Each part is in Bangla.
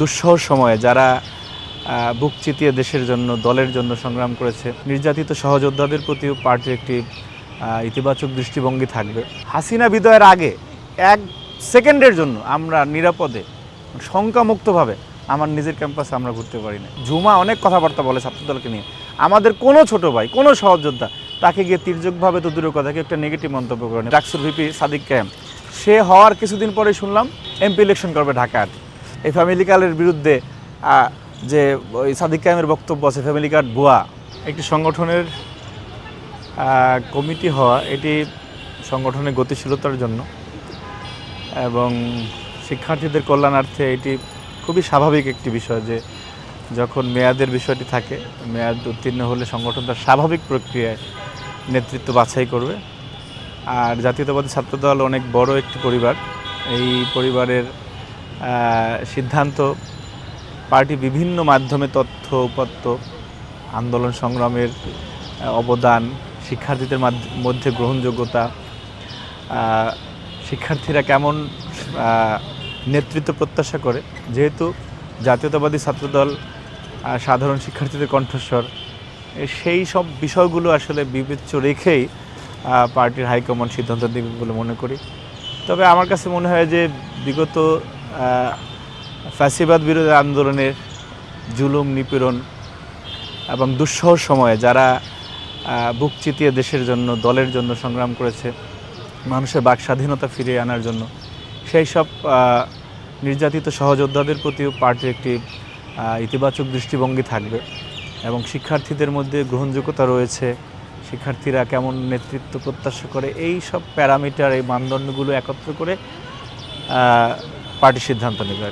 দুঃসহ সময়ে যারা বুক চিতিয়ে দেশের জন্য দলের জন্য সংগ্রাম করেছে, নির্যাতিত সহযোদ্ধাদের প্রতিও পার্টির একটি ইতিবাচক দৃষ্টিভঙ্গি থাকবে। হাসিনা বিদায়ের আগে এক সেকেন্ডের জন্য আমরা নিরাপদে শঙ্কামুক্তভাবে আমার নিজের ক্যাম্পাসে আমরা ঘুরতে পারি না। ঝুমা অনেক কথাবার্তা বলে ছাত্রদলকে নিয়ে, আমাদের কোনো ছোট ভাই কোনো সহযোদ্ধা তাকে গিয়ে তির্যকভাবে তো দূরের কথা একটা নেগেটিভ মন্তব্য করেন। ডাকসুর ভিপি সাদিক কায়েম, সে হওয়ার কিছুদিন পরে শুনলাম এমপি ইলেকশন করবে ঢাকার। এই ফ্যামিলি কার্ডের বিরুদ্ধে যে ওই সাদিক কায়েমের বক্তব্য আছে, ফ্যামিলি কার্ড ভুয়া। একটি সংগঠনের কমিটি হওয়া এটি সংগঠনের গতিশীলতার জন্য এবং শিক্ষার্থীদের কল্যাণার্থে এটি খুবই স্বাভাবিক একটি বিষয় যে যখন মেয়াদের বিষয়টি থাকে, মেয়াদ উত্তীর্ণ হলে সংগঠন তার স্বাভাবিক প্রক্রিয়ায় নেতৃত্ব বাছাই করবে। আর জাতীয়তাবাদী ছাত্রদল অনেক বড় একটি পরিবার। এই পরিবারের সিদ্ধান্ত পার্টি বিভিন্ন মাধ্যমে তথ্য উপাত্ত, আন্দোলন সংগ্রামের অবদান, শিক্ষার্থীদের মধ্যে গ্রহণযোগ্যতা, শিক্ষার্থীরা কেমন নেতৃত্ব প্রত্যাশা করে, যেহেতু জাতীয়তাবাদী ছাত্রদল সাধারণ শিক্ষার্থীদের কণ্ঠস্বর, সেই সব বিষয়গুলো আসলে বিবেচ্য রেখেই পার্টির হাইকমান্ড সিদ্ধান্ত নেবে বলে মনে করি। তবে আমার কাছে মনে হয় যে বিগত ফ্যাসিবাদ বিরোধী আন্দোলনের জুলুম, নিপীড়ন এবং দুঃসহ সময়ে যারা বুক চিতিয়ে দেশের জন্য দলের জন্য সংগ্রাম করেছে, মানুষের বাক স্বাধীনতা ফিরিয়ে আনার জন্য, সেই সব নির্যাতিত সহযোদ্ধাদের প্রতিও পার্টির একটি ইতিবাচক দৃষ্টিভঙ্গি থাকবে এবং শিক্ষার্থীদের মধ্যে গ্রহণযোগ্যতা রয়েছে, শিক্ষার্থীরা কেমন নেতৃত্ব প্রত্যাশা করে, এই সব প্যারামিটার, এই মানদণ্ডগুলো একত্র করে পার্টি সিদ্ধান্ত নেবে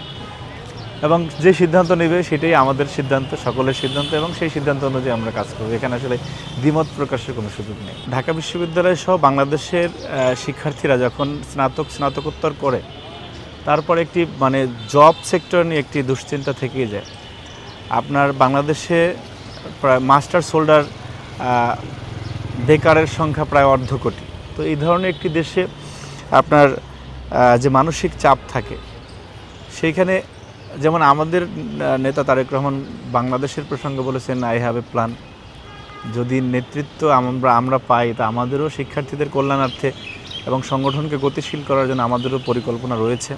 এবং যে সিদ্ধান্ত নেবে সেটাই আমাদের সিদ্ধান্ত, সকলের সিদ্ধান্ত এবং সেই সিদ্ধান্ত অনুযায়ী আমরা কাজ করব। এখানে আসলে দ্বিমত প্রকাশের কোনো সুযোগ নেই। ঢাকা বিশ্ববিদ্যালয় সহ বাংলাদেশের শিক্ষার্থীরা যখন স্নাতকোত্তর করে, তারপরে একটি জব সেক্টর নিয়ে একটি দুশ্চিন্তা থেকেই যায়। আপনার বাংলাদেশে প্রায় মাস্টার্স হোল্ডার বেকারের সংখ্যা প্রায় 1.5 কোটি। তো এই ধরনের একটি দেশে আপনার যে মানসিক চাপ থাকে, সেইখানে যেমন আমাদের নেতা তারেক রহমান বাংলাদেশের প্রসঙ্গে বলেছেন, আই হ্যাভ এ প্ল্যান। যদি নেতৃত্ব আমরা পাই, তা আমাদেরও শিক্ষার্থীদের কল্যাণার্থে এবং সংগঠনকে গতিশীল করার জন্য আমাদেরও পরিকল্পনা রয়েছে।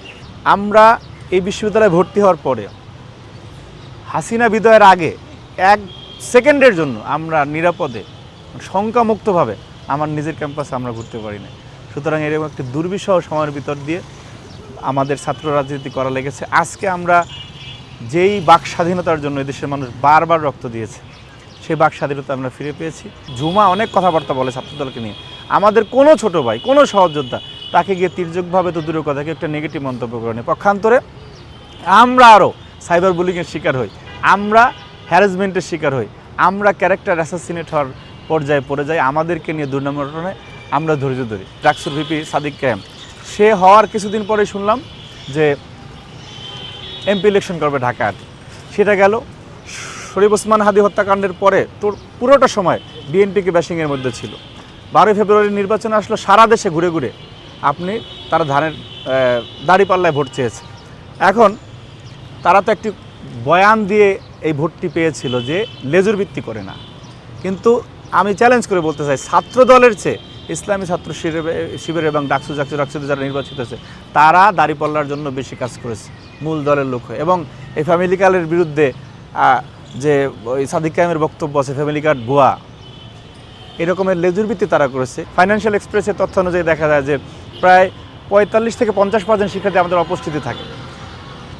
আমরা এই বিশ্ববিদ্যালয়ে ভর্তি হওয়ার পরে হাসিনা বিদায়ের আগে এক সেকেন্ডের জন্য আমরা নিরাপদে শঙ্কামুক্তভাবে আমার নিজের ক্যাম্পাসে আমরা ঘুরতে পারি না। সুতরাং এরকম একটি দুর্বিষহ সময়ের ভিতর দিয়ে আমাদের ছাত্র রাজনীতি করা লেগেছে। আজকে আমরা যেই বাক স্বাধীনতার জন্য এদেশের মানুষ বারবার রক্ত দিয়েছে, সেই বাক স্বাধীনতা আমরা ফিরে পেয়েছি। ঝুমা অনেক কথাবার্তা বলে ছাত্রদলকে নিয়ে, আমাদের কোনো ছোট ভাই কোনো সহযোদ্ধা তাকে গিয়ে তির্যকভাবে তো দূরের কথা একটা নেগেটিভ মন্তব্য করেনি। পক্ষান্তরে আমরা আরও সাইবার বুলিংয়ের শিকার হই, আমরা হ্যারাসমেন্টের শিকার হই, আমরা ক্যারেক্টার অ্যাসাসিনেট হওয়ার পর্যায়ে পড়ে যাই। আমাদেরকে নিয়ে দুর্নামটনে আমরা ধৈর্য ধরি। ডাকসুর ভিপি সাদিক কায়েম, সে হওয়ার কিছুদিন পরে শুনলাম যে এমপি ইলেকশন করবে ঢাকার। সেটা গেল। শরীফ ওসমান হাদি হত্যাকাণ্ডের পরে তোর পুরোটা সময় বিএনপিকে ব্যাশিংয়ের মধ্যে ছিল। 12 ফেব্রুয়ারি নির্বাচন আসলো, সারা দেশে ঘুরে ঘুরে তারা দাঁড়িপাল্লায় ভোট চেয়েছে। এখন তারা তো একটি বয়ান দিয়ে এই ভোটটি পেয়েছিল যে লেজুর ভিত্তি করে না। কিন্তু আমি চ্যালেঞ্জ করে বলতে চাই, ছাত্র দলের চেয়ে ইসলামী ছাত্র শিবির এবং ডাকসুতে যারা নির্বাচিত হয়েছে, তারা দাঁড়িপাল্লার জন্য বেশি কাজ করেছে মূল দলের লোক হয়ে। এবং এই ফ্যামিলি কার্ডের বিরুদ্ধে যে ওই সাদিক কায়েমের বক্তব্য আছে, ফ্যামিলি কার্ড ভুয়া, এরকমের লেজুর ভিত্তি তারা করেছে। ফাইন্যান্সিয়াল এক্সপ্রেসের তথ্য অনুযায়ী দেখা যায় যে প্রায় 45 থেকে 50% শিক্ষার্থী আমাদের উপস্থিতি থাকে।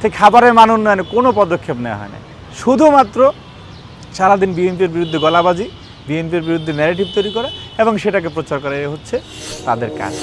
ঠিক খাবারের মান উন্নয়নে কোনো পদক্ষেপ নেওয়া হয় না, শুধুমাত্র সারাদিন বিএনপির বিরুদ্ধে গলাবাজি, বিএনপির বিরুদ্ধে ন্যারেটিভ তৈরি করা এবং সেটাকে প্রচার করা হচ্ছে তাদের কাজ।